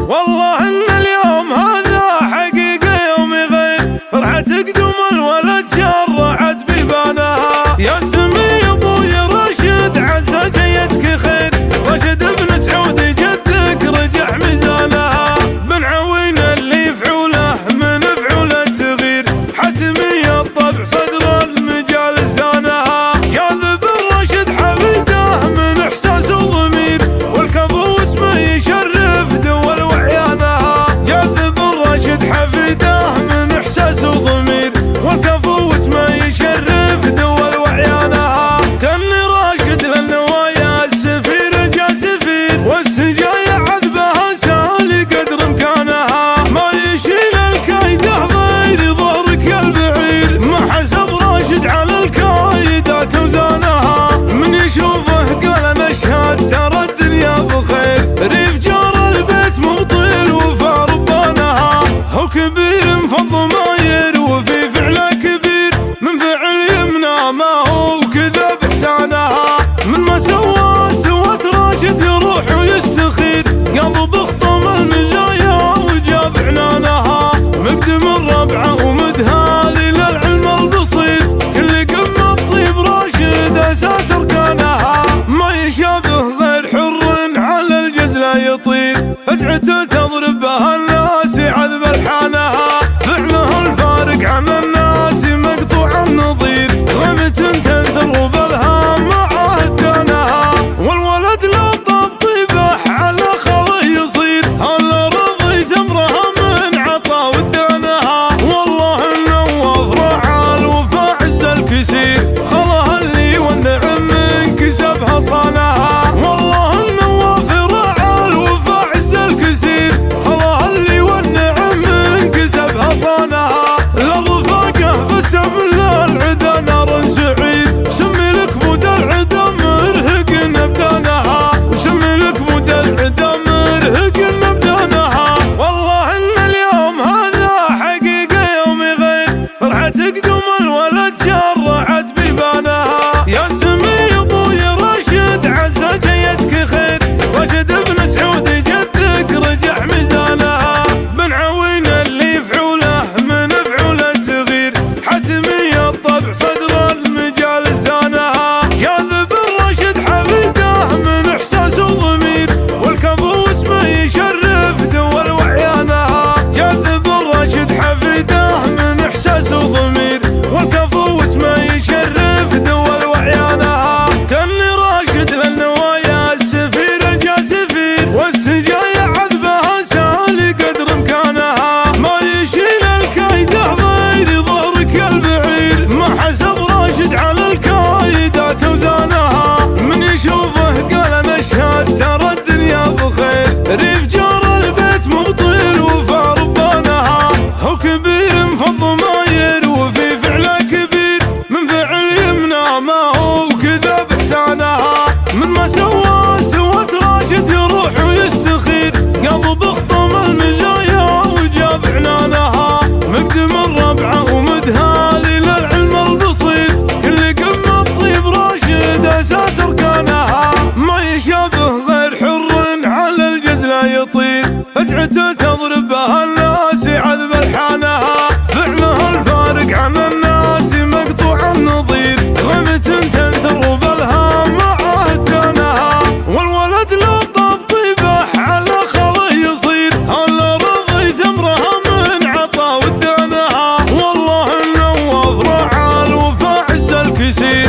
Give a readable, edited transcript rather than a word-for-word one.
والله ان اليوم هذا حقيقة يومي غير، فرحة قدوم الولد شرعت بيبانها. يا سمي يا ابوي راشد عسى جيتك خير، راشد بن سعود جدك رجع ميزانها. بنعوين اللي يفعوله من فعوله تغير، حتمي الطبع صدر المجال زانها. جاذب الراشد حفيده من احساس وضمير، والكفو اسمه يشرف دول وعيانها. جاذب الراشد حفيده من احساس وضمير، والكفو اسمه يشرف دول وعيانها. كاني راشد للنوايا السفير جا سفير، والسجايا عذبها سالي قدر مكانها. ما يشيل الكايده غير ظهرك البعير، ما حسب راشد على الكايدات وزانها. من يشوفه قال انا اشهد ترى الدنيا بخير، ريف جار البيت مطيل وفا ربانها. هو كبير مفض ماير وفي فعله كبير، من فعل يمنى ما هو كذا بحسانها. من ما سوت راشد يروح ويستخير، قلب اخطم المزايا وجاب عنانها. مقدم الربعه ومدهالي للعلم البصير، كل قمه طيب راشد اساس اركانها. ما يشابه غير حر على الجزله يطير، فزعته تضرب بها الناس عذب الحانها. فعله الفارق عن الناس مقطوع النظير، غمة تنثر وبالهام معاه كانها. والولد لا طاب طيبه على خله يصير، هلا رضي ثمرها من عطا ودانها. والله النواف راعى الوفا عز الكسير، خلها اللي والنعم من كسبها صانها. والله النواف راعى الوفا عز الكسير، خلها اللي والنعم من كسبها صانها. للرفاقه بسم للعدا نار سعيد، سمي لك مود العدا مرهق نبدانها، وسمي لك مود العدا مرهق نبدانها. والله ان اليوم هذا حقيقة يومي غير، فرحة قدوم الولد شرعت بيبانها. يا سمي يا ابوي راشد عسى جيتك خير، راشد بن سعود جدك رجع ميزانها. بنعوين اللي يفعوله من فعوله تغير، حتمي الطبع صدر المجال زانها. جاذب الراشد حفيده من احساس وضمير، والكفو اسمه يشرف دول وعيانها. جاذب الراشد حفيده من احساس وضمير، والكفو اسمه يشرف دول وعيانها. كاني راشد للنوايا السفير جا سفير، والسجايا عذبها سالي قدر مكانها. ما يشيل الكايده غير ظهرك البعير، ما حسب راشد على الكايدات وزانها. من يشوفه قال انا اشهد ترى الدنيا بخير، ريف جار البيت مطيل وفا ربانها. هو كبير مفض ماير وفي فعله كبير، من فعل يمنى ما هو كذا بحسانها. من ما سوت راشد يروح ويستخير، قلب اخطم المزايا وجاب عنانها. مقدم الربعه ومدهالي للعلم البصير، كل قمه طيب راشد اساس اركانها. ما يشابه غير حر على الجزله يطير، فزعته تضرب بها الناس عذب الحانها. فعله الفارق عن الناس مقطوع النظير، غمة تنثر وبالهام معاه كانها. والولد لا طاب طيبه على خله يصير، هلا رضي ثمرها من عطا ودانها. والله النواف راعى الوفا عز الكسير.